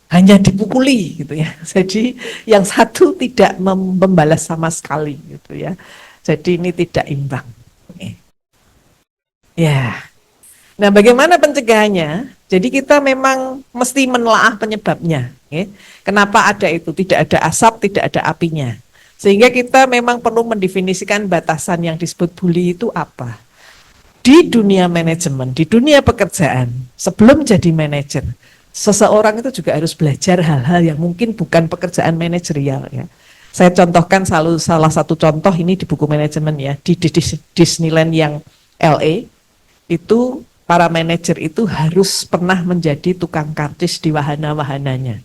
hanya dipukuli gitu ya. Jadi yang satu tidak membalas sama sekali gitu ya. Jadi ini tidak imbang. Ya. Nah, bagaimana pencegahannya? Jadi kita memang mesti menelaah penyebabnya. Ya. Kenapa ada itu? Tidak ada asap, tidak ada apinya. Sehingga kita memang perlu mendefinisikan batasan yang disebut bully itu apa. Di dunia manajemen, di dunia pekerjaan, sebelum jadi manajer, seseorang itu juga harus belajar hal-hal yang mungkin bukan pekerjaan manajerial. Ya. Saya contohkan salah satu contoh ini di buku manajemen ya, di Disneyland yang LA, itu para manajer itu harus pernah menjadi tukang karcis di wahana-wahananya.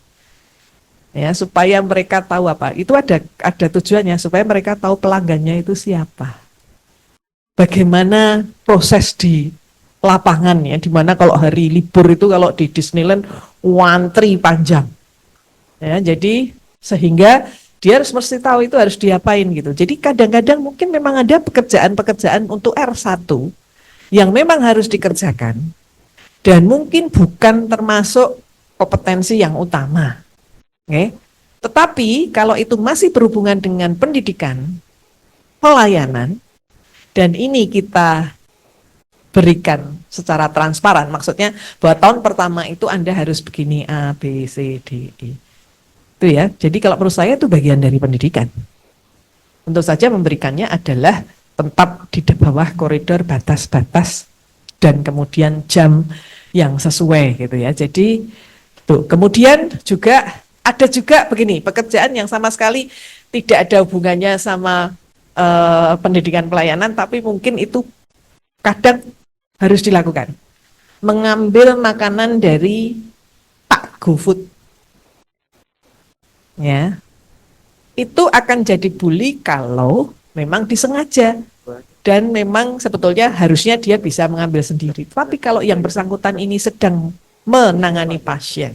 Ya, supaya mereka tahu apa. Itu ada tujuannya supaya mereka tahu pelanggannya itu siapa. Bagaimana proses di lapangan ya, dimana kalau hari libur itu kalau di Disneyland antri panjang. Ya, jadi sehingga dia harus mesti tahu itu harus diapain gitu. Jadi kadang-kadang mungkin memang ada pekerjaan-pekerjaan untuk R1 yang memang harus dikerjakan dan mungkin bukan termasuk kompetensi yang utama. Tetapi Tetapi kalau itu masih berhubungan dengan pendidikan, pelayanan, dan ini kita berikan secara transparan, maksudnya bahwa tahun pertama itu Anda harus begini A, B, C, D, E. Itu ya. Jadi kalau menurut saya itu bagian dari pendidikan. Tentu saja memberikannya adalah tetap di bawah koridor batas-batas dan kemudian jam yang sesuai gitu ya. Jadi tuh, kemudian juga ada juga begini, pekerjaan yang sama sekali tidak ada hubungannya sama pendidikan pelayanan, tapi mungkin itu kadang harus dilakukan. Mengambil makanan dari Pak GoFood. Ya. Itu akan jadi bully kalau memang disengaja. Dan memang sebetulnya harusnya dia bisa mengambil sendiri. Tapi kalau yang bersangkutan ini sedang menangani pasien,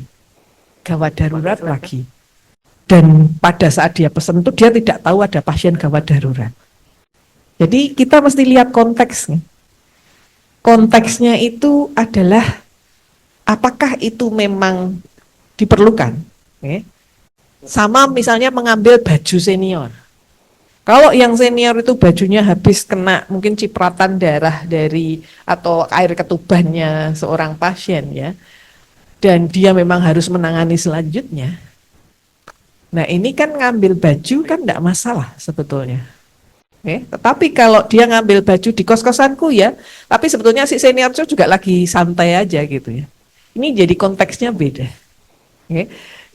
gawat darurat lagi. Dan pada saat dia pesan itu dia tidak tahu ada pasien gawat darurat. Jadi kita mesti lihat konteksnya. Konteksnya itu adalah apakah itu memang diperlukan. Okay. Sama misalnya mengambil baju senior. Kalau yang senior itu bajunya habis kena mungkin cipratan darah dari atau air ketubannya seorang pasien ya, dan dia memang harus menangani selanjutnya. Nah ini kan ngambil baju kan tidak masalah sebetulnya. Tetapi kalau dia ngambil baju di kos-kosanku ya, tapi sebetulnya si senior itu juga lagi santai aja gitu ya. Ini jadi konteksnya beda.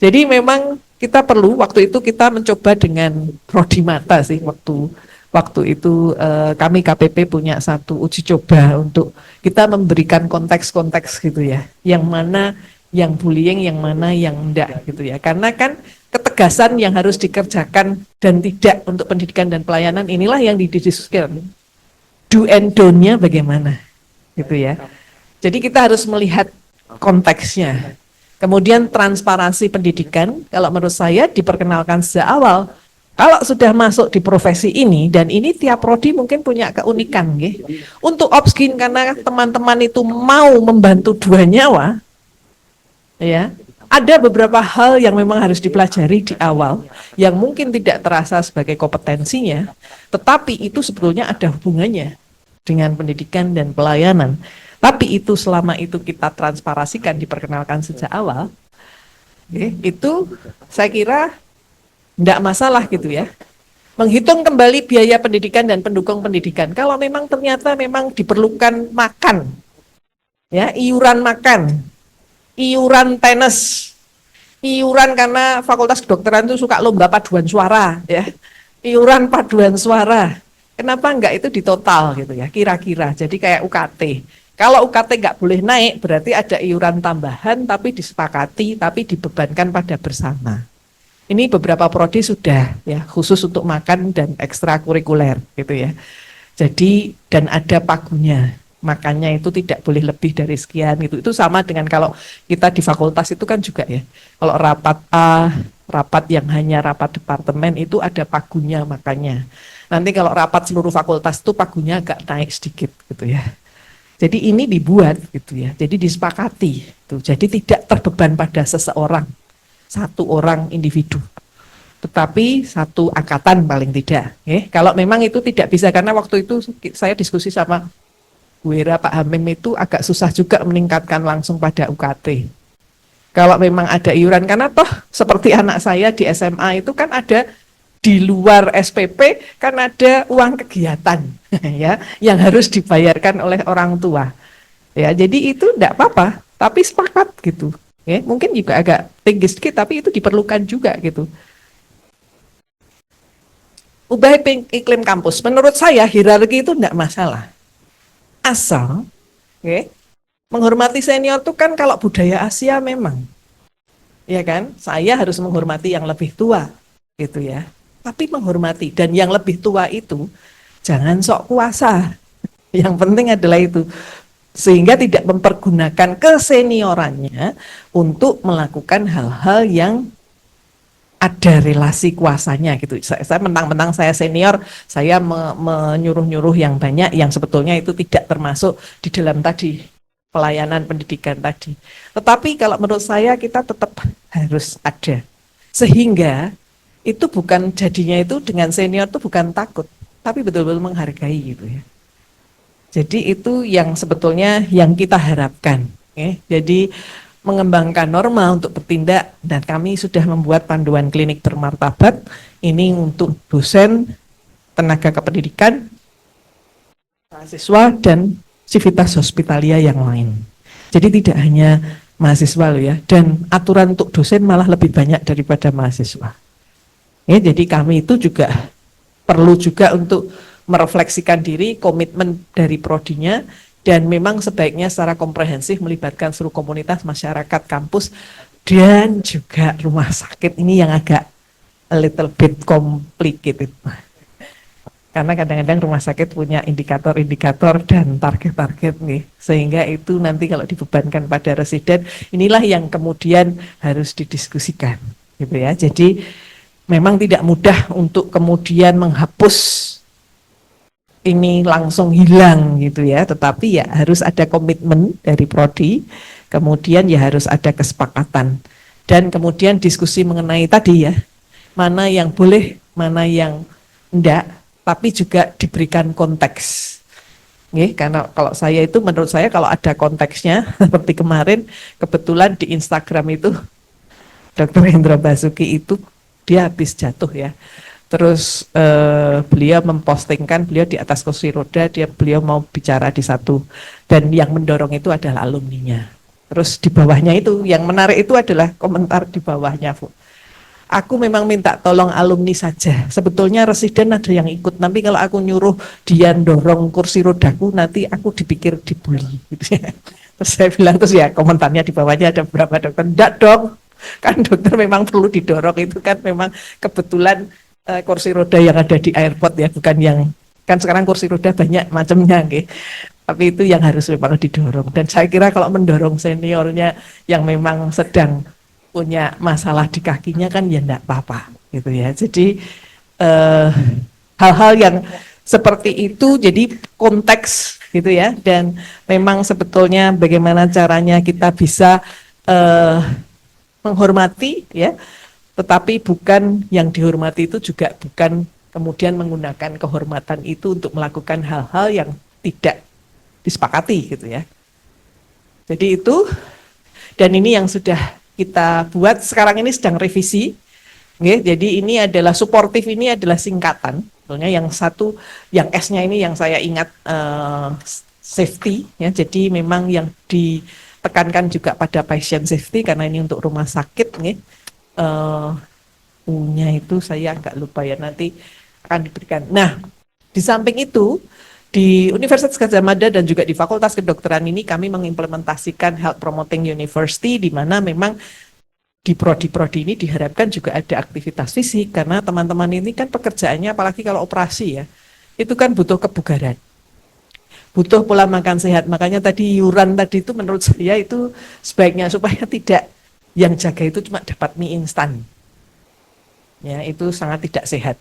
Jadi memang kita perlu, waktu itu kita mencoba dengan prodi mata sih, waktu itu kami KPP punya satu uji coba untuk kita memberikan konteks-konteks gitu ya, yang mana yang bullying, yang mana yang enggak gitu ya, karena kan ketegasan yang harus dikerjakan dan tidak untuk pendidikan dan pelayanan inilah yang didiskusikan, do and don't-nya bagaimana gitu ya. Jadi kita harus melihat konteksnya. Kemudian transparansi pendidikan, kalau menurut saya diperkenalkan sejak awal. Kalau sudah masuk di profesi ini, dan ini tiap prodi mungkin punya keunikan. Untuk Opskin, karena teman-teman itu mau membantu dua nyawa, ya, ada beberapa hal yang memang harus dipelajari di awal, yang mungkin tidak terasa sebagai kompetensinya, tetapi itu sebetulnya ada hubungannya dengan pendidikan dan pelayanan. Tapi itu selama itu kita transparasikan, diperkenalkan sejak awal, itu saya kira tidak masalah gitu ya. Menghitung kembali biaya pendidikan dan pendukung pendidikan. Kalau memang ternyata memang diperlukan makan, ya, iuran makan, iuran tenis, iuran karena fakultas kedokteran itu suka lomba paduan suara, ya, iuran paduan suara. Kenapa enggak itu ditotal gitu ya, kira-kira. Jadi kayak UKT. Kalau UKT nggak boleh naik, berarti ada iuran tambahan, tapi disepakati, tapi dibebankan pada bersama. Ini beberapa prodi sudah ya khusus untuk makan dan ekstrakurikuler gitu ya. Jadi dan ada pagunya, makannya itu tidak boleh lebih dari sekian gitu. Itu sama dengan kalau kita di fakultas itu kan juga ya. Kalau rapat A, rapat yang hanya rapat departemen itu ada pagunya makannya. Nanti kalau rapat seluruh fakultas itu pagunya agak naik sedikit gitu ya. Jadi ini dibuat gitu ya, jadi disepakati, gitu. Jadi tidak terbeban pada seseorang, satu orang individu, tetapi satu angkatan paling tidak. Kalau memang itu tidak bisa, karena waktu itu saya diskusi sama Bu Hera, Pak Hamim itu agak susah juga meningkatkan langsung pada UKT. Kalau memang ada iuran, karena toh seperti anak saya di SMA itu kan ada di luar SPP kan ada uang kegiatan ya yang harus dibayarkan oleh orang tua ya, jadi itu enggak apa-apa tapi sepakat gitu ya, mungkin juga agak tinggi sedikit tapi itu diperlukan juga gitu. Ubah iklim kampus, menurut saya hierarki itu enggak masalah asal menghormati senior itu kan kalau budaya Asia memang ya kan, saya harus menghormati yang lebih tua gitu ya, tapi menghormati, dan yang lebih tua itu jangan sok kuasa. Yang penting adalah itu, sehingga tidak mempergunakan keseniorannya untuk melakukan hal-hal yang ada relasi kuasanya gitu. Saya mentang-mentang saya senior, saya menyuruh-nyuruh yang banyak yang sebetulnya itu tidak termasuk di dalam tadi pelayanan pendidikan tadi. Tetapi kalau menurut saya kita tetap harus ada, sehingga itu bukan jadinya itu dengan senior itu bukan takut, tapi betul-betul menghargai gitu ya. Jadi itu yang sebetulnya yang kita harapkan. Ya. Jadi mengembangkan norma untuk bertindak dan kami sudah membuat panduan klinik bermartabat ini untuk dosen, tenaga kependidikan, mahasiswa dan civitas hospitalia yang lain. Jadi tidak hanya mahasiswa loh ya, dan aturan untuk dosen malah lebih banyak daripada mahasiswa. Ya, jadi kami itu juga perlu juga untuk merefleksikan diri, komitmen dari prodinya, dan memang sebaiknya secara komprehensif melibatkan seluruh komunitas, masyarakat, kampus, dan juga rumah sakit. Ini yang agak a little bit complicated. Karena kadang-kadang rumah sakit punya indikator-indikator dan target-target nih, sehingga itu nanti kalau dibebankan pada residen, inilah yang kemudian harus didiskusikan, gitu ya. Jadi memang tidak mudah untuk kemudian menghapus ini langsung hilang gitu ya, tetapi ya harus ada komitmen dari prodi, kemudian ya harus ada kesepakatan, dan kemudian diskusi mengenai tadi ya, mana yang boleh, mana yang enggak, tapi juga diberikan konteks. Nih, karena kalau saya itu menurut saya kalau ada konteksnya seperti kemarin kebetulan di Instagram itu Dr. Hendra Basuki itu dia habis jatuh ya. Terus beliau mempostingkan beliau di atas kursi roda, beliau mau bicara di satu, dan yang mendorong itu adalah alumninya. Terus di bawahnya itu yang menarik itu adalah komentar di bawahnya, Bu. Aku memang minta tolong alumni saja. Sebetulnya residen ada yang ikut. Tapi kalau aku nyuruh dia dorong kursi rodaku, nanti aku dipikir dibully. Gitu ya. Terus saya bilang, terus ya komentarnya di bawahnya ada beberapa dokter. Enggak dong, kan dokter memang perlu didorong. Itu kan memang kebetulan kursi roda yang ada di airport ya, bukan yang, kan sekarang kursi roda banyak macamnya. Okay. Tapi itu yang harus memang didorong. Dan saya kira kalau mendorong seniornya yang memang sedang punya masalah di kakinya kan ya enggak apa-apa gitu ya. Jadi hal-hal yang seperti itu jadi konteks gitu ya, dan memang sebetulnya bagaimana caranya kita bisa menghormati ya, tetapi bukan yang dihormati itu juga bukan kemudian menggunakan kehormatan itu untuk melakukan hal-hal yang tidak disepakati gitu ya. Jadi itu, dan ini yang sudah kita buat sekarang ini sedang revisi. Jadi ini adalah suportif, ini adalah singkatan. Sebetulnya yang satu, yang S-nya ini yang saya ingat safety. Ya. Jadi memang yang ditekankan juga pada patient safety karena ini untuk rumah sakit. U-nya itu saya agak lupa ya, nanti akan diberikan. Nah, di samping itu, di Universitas Gadjah Mada dan juga di Fakultas Kedokteran ini kami mengimplementasikan Health Promoting University, di mana memang di prodi-prodi ini diharapkan juga ada aktivitas fisik, karena teman-teman ini kan pekerjaannya apalagi kalau operasi ya, itu kan butuh kebugaran, butuh pola makan sehat. Makanya tadi iuran tadi itu menurut saya itu sebaiknya supaya tidak yang jaga itu cuma dapat mie instan. Ya, itu sangat tidak sehat.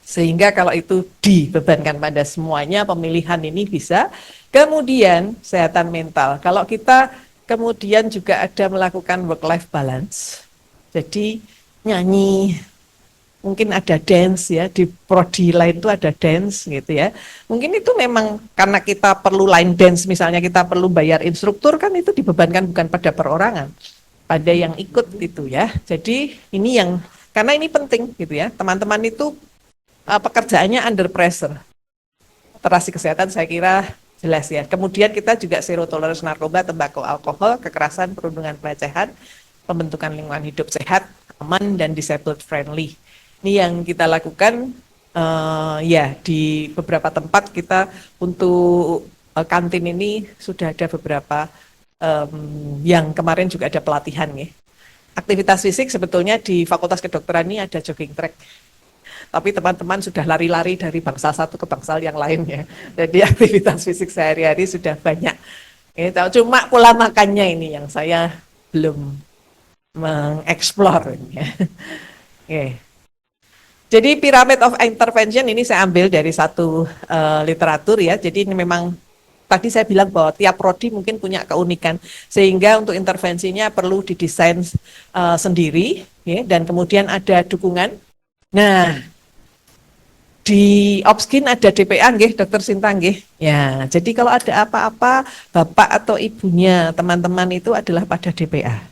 Sehingga kalau itu dibebankan pada semuanya, pemilihan ini bisa. Kemudian kesehatan mental. Kalau kita kemudian juga ada melakukan work-life balance. Jadi nyanyi, mungkin ada dance ya, di prodi lain itu ada dance gitu ya. Mungkin itu memang karena kita perlu line dance, misalnya kita perlu bayar instruktur, kan itu dibebankan bukan pada perorangan, pada yang ikut itu ya. Jadi ini yang, karena ini penting gitu ya, teman-teman itu pekerjaannya under pressure. Terasi kesehatan saya kira jelas ya. Kemudian kita juga zero tolerance narkoba, tembakau, alkohol, kekerasan, perundungan, pelecehan, pembentukan lingkungan hidup sehat, aman, dan disabled friendly. Ini yang kita lakukan ya di beberapa tempat. Kita untuk kantin ini sudah ada beberapa yang kemarin juga ada pelatihan ya. Aktivitas fisik sebetulnya di Fakultas Kedokteran ini ada jogging track. Tapi teman-teman sudah lari-lari dari bangsal satu ke bangsal yang lain ya. Jadi aktivitas fisik sehari-hari sudah banyak. Cuma pola makannya ini yang saya belum mengeksplor. Ya. Jadi pyramid of intervention ini saya ambil dari satu literatur ya. Jadi ini memang tadi saya bilang bahwa tiap prodi mungkin punya keunikan, sehingga untuk intervensinya perlu didesain sendiri ya, dan kemudian ada dukungan. Nah, di Opskin ada DPA nggih, Dokter Sinta nggih. Ya, jadi kalau ada apa-apa bapak atau ibunya teman-teman itu adalah pada DPA.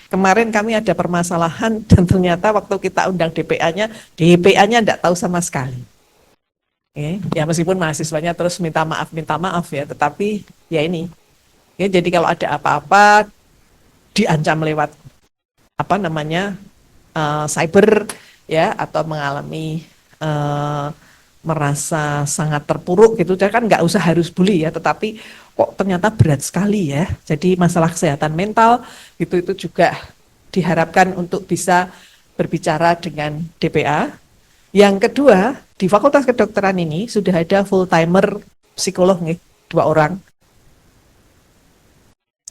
Kemarin kami ada permasalahan dan ternyata waktu kita undang DPA-nya enggak tahu sama sekali. Ya meskipun mahasiswanya terus minta maaf ya, tetapi ya ini. Ya, jadi kalau ada apa-apa diancam lewat apa namanya cyber ya, atau mengalami merasa sangat terpuruk gitu, kan nggak usah harus bully ya, tetapi kok ternyata berat sekali ya. Jadi masalah kesehatan mental itu juga diharapkan untuk bisa berbicara dengan DPA. Yang kedua, di Fakultas Kedokteran ini sudah ada full timer psikolog nih, 2 orang.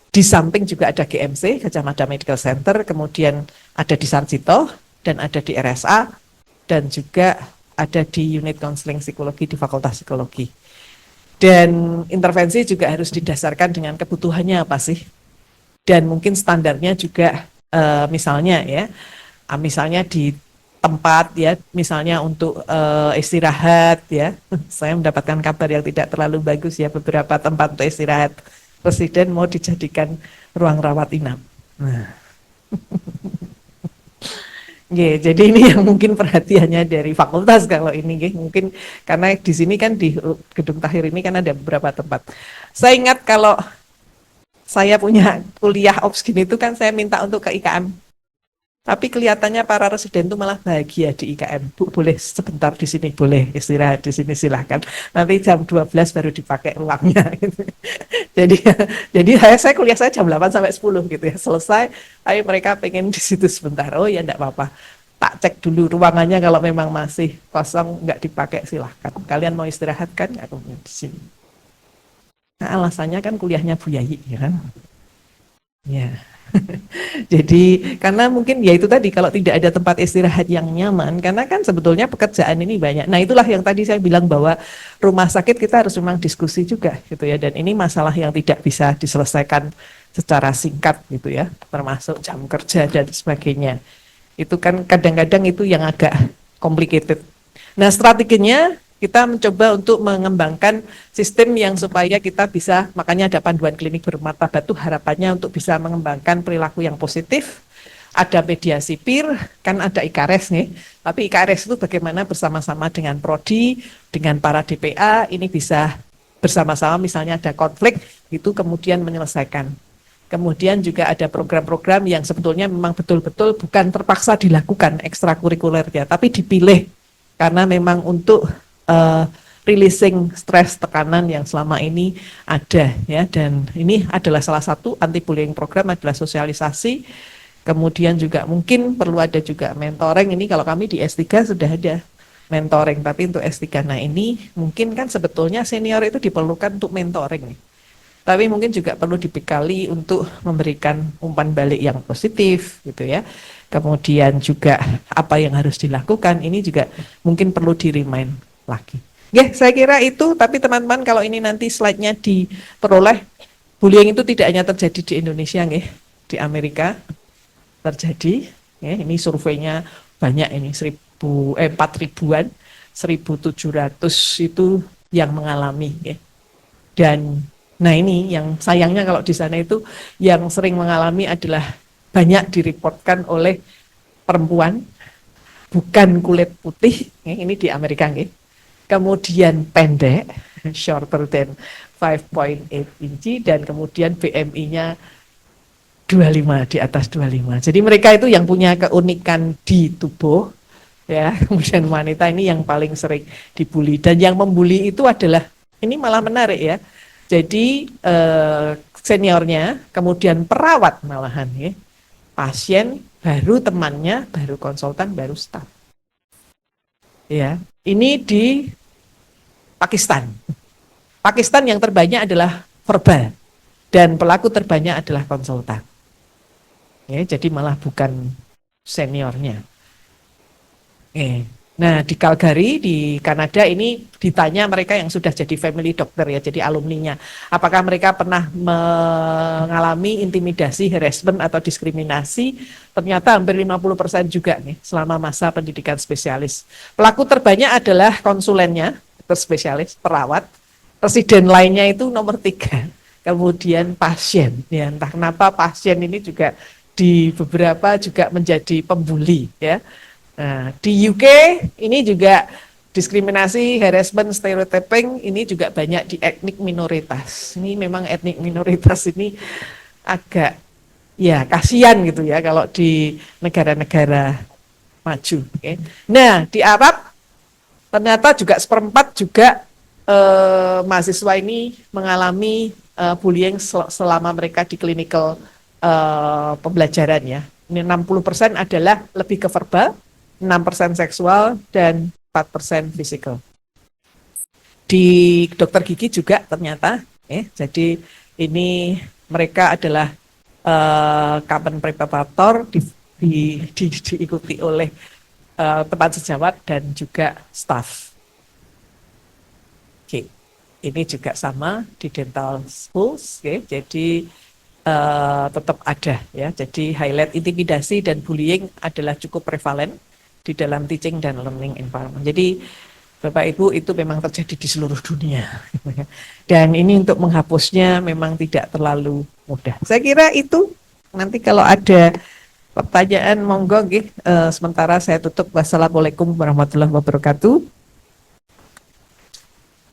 Di samping juga ada GMC, Gajah Mada Medical Center, kemudian ada di Sarjito, dan ada di RSA, dan juga ada di unit konseling psikologi di Fakultas Psikologi. Dan intervensi juga harus didasarkan dengan kebutuhannya apa sih. Dan mungkin standarnya juga misalnya ya, misalnya di tempat ya, misalnya untuk istirahat ya. Saya mendapatkan kabar yang tidak terlalu bagus ya, beberapa tempat untuk istirahat Presiden mau dijadikan ruang rawat inap. Nah. Jadi ini yang mungkin perhatiannya dari fakultas kalau ini, mungkin karena di sini kan di Gedung Tahir ini kan ada beberapa tempat. Saya ingat kalau saya punya kuliah Opskin itu kan saya minta untuk ke IKM. Tapi kelihatannya para residen itu malah bahagia di IKM. Bu, boleh sebentar di sini, boleh istirahat di sini, silahkan. Nanti jam 12 baru dipakai ruangnya. Gitu. Jadi saya kuliah saya jam 8 sampai 10 gitu ya. Selesai, ayo mereka pengen di situ sebentar. Oh ya enggak apa-apa. Tak cek dulu ruangannya, kalau memang masih kosong enggak dipakai silahkan. Kalian mau istirahat kan? Aku di sini. Nah, alasannya kan kuliahnya Bu Yayi ya kan. Ya. Jadi karena mungkin ya itu tadi, kalau tidak ada tempat istirahat yang nyaman, karena kan sebetulnya pekerjaan ini banyak. Nah itulah yang tadi saya bilang bahwa rumah sakit kita harus memang diskusi juga gitu ya, dan ini masalah yang tidak bisa diselesaikan secara singkat gitu ya, termasuk jam kerja dan sebagainya. Itu kan kadang-kadang itu yang agak complicated. Nah strateginya kita mencoba untuk mengembangkan sistem yang supaya kita bisa, makanya ada panduan klinik bermartabat itu harapannya untuk bisa mengembangkan perilaku yang positif. Ada mediasi peer, kan ada IKRS nih, tapi IKRS itu bagaimana bersama-sama dengan Prodi, dengan para DPA, ini bisa bersama-sama misalnya ada konflik, itu kemudian menyelesaikan. Kemudian juga ada program-program yang sebetulnya memang betul-betul bukan terpaksa dilakukan ekstrakurikulernya, tapi dipilih karena memang untuk releasing stres, tekanan yang selama ini ada ya, dan ini adalah salah satu anti bullying program adalah sosialisasi. Kemudian juga mungkin perlu ada juga mentoring. Ini kalau kami di S3 sudah ada mentoring, tapi untuk S3 nah ini mungkin kan sebetulnya senior itu diperlukan untuk mentoring, tapi mungkin juga perlu dibekali untuk memberikan umpan balik yang positif gitu ya. Kemudian juga apa yang harus dilakukan ini juga mungkin perlu di-remind lagi. Ya, saya kira itu, tapi teman-teman kalau ini nanti slide-nya diperoleh, bullying itu tidak hanya terjadi di Indonesia, di Amerika terjadi, ya, ini surveinya banyak ini, 4.000-an, 1.700 itu yang mengalami, ya. Dan nah ini yang sayangnya kalau di sana itu yang sering mengalami adalah banyak direportkan oleh perempuan, bukan kulit putih, ya, ini di Amerika, ya. Kemudian pendek, shorter than 5.8 inci, dan kemudian BMI-nya 25, di atas 25. Jadi mereka itu yang punya keunikan di tubuh, ya. Kemudian wanita ini yang paling sering dibully, dan yang membuli itu adalah, ini malah menarik ya. Jadi seniornya, kemudian perawat malahan, ya. Pasien, baru temannya, baru konsultan, baru staf. Ya, ini di Pakistan. Pakistan yang terbanyak adalah verbal dan pelaku terbanyak adalah konsultan. Ya, jadi malah bukan seniornya. Nah, di Calgary, di Kanada ini ditanya mereka yang sudah jadi family doctor ya, jadi alumninya. Apakah mereka pernah mengalami intimidasi, harassment atau diskriminasi? Ternyata hampir 50% juga nih selama masa pendidikan spesialis. Pelaku terbanyak adalah konsulennya, dokter spesialis, perawat. Residen lainnya itu nomor 3. Kemudian pasien, ya entah kenapa pasien ini juga di beberapa juga menjadi pembuli ya. Nah, di UK ini juga diskriminasi, harassment, stereotyping ini juga banyak di etnik minoritas. Ini memang etnik minoritas ini agak ya kasihan gitu ya kalau di negara-negara maju. Okay. Nah, di Arab ternyata juga seperempat juga mahasiswa ini mengalami bullying selama mereka di clinical pembelajaran ya. Ini 60% adalah lebih ke verbal, 6% seksual, dan 4% fisikal. Di dokter gigi juga ternyata, jadi ini mereka adalah common preparator diikuti oleh teman sejawat dan juga staff. Oke, ini juga sama di dental schools, jadi tetap ada ya. Jadi highlight intimidasi dan bullying adalah cukup prevalen di dalam teaching dan learning environment. Jadi Bapak Ibu itu memang terjadi di seluruh dunia. Dan ini untuk menghapusnya memang tidak terlalu mudah. Saya kira itu, nanti kalau ada pertanyaan monggo sementara saya tutup. Wassalamualaikum warahmatullahi wabarakatuh.